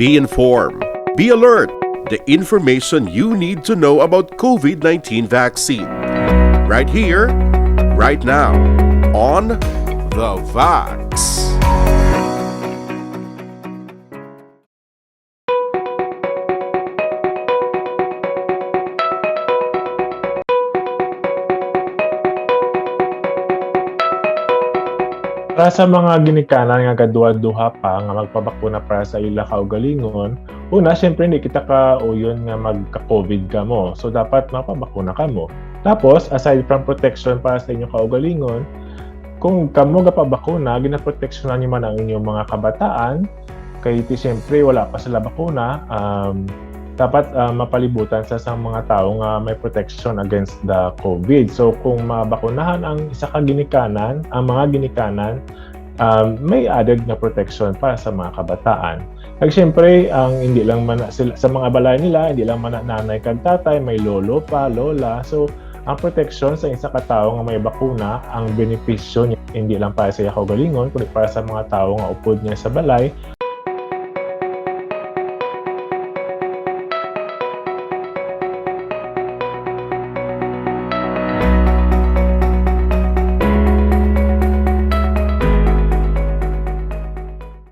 Be informed. Be alert. The information you need to know about COVID-19 vaccine. Right here, right now, on The Vax. Para sa mga ginikanan nga kaduha-duha pa nga magpabakuna para sa ila kaugalingon, una syempre hindi kita kauyon nga magka-COVID ka mo. So dapat mapabakuna ka mo. Tapos aside from protection para sa inyong kaugalingon, kung kamo gapabakuna, ginaproteksyonan niyo man ang inyong mga kabataan, kay ti syempre wala pa sila bakuna, dapat mapalibutan sa mga tao nga may protection against the COVID. So kung mabakunahan ang isa ka ginikanan, ang mga ginikanan, may added na protection para sa mga kabataan. Kag syempre, ang hindi lang man sila, sa mga balay nila, hindi lang man nanay kag tatay, may lolo pa, lola. So ang protection sa isa ka tao nga may bakuna, ang benepisyo niya hindi lang para sa iya kaugalingon, kundi para sa mga tao nga upod niya sa balay,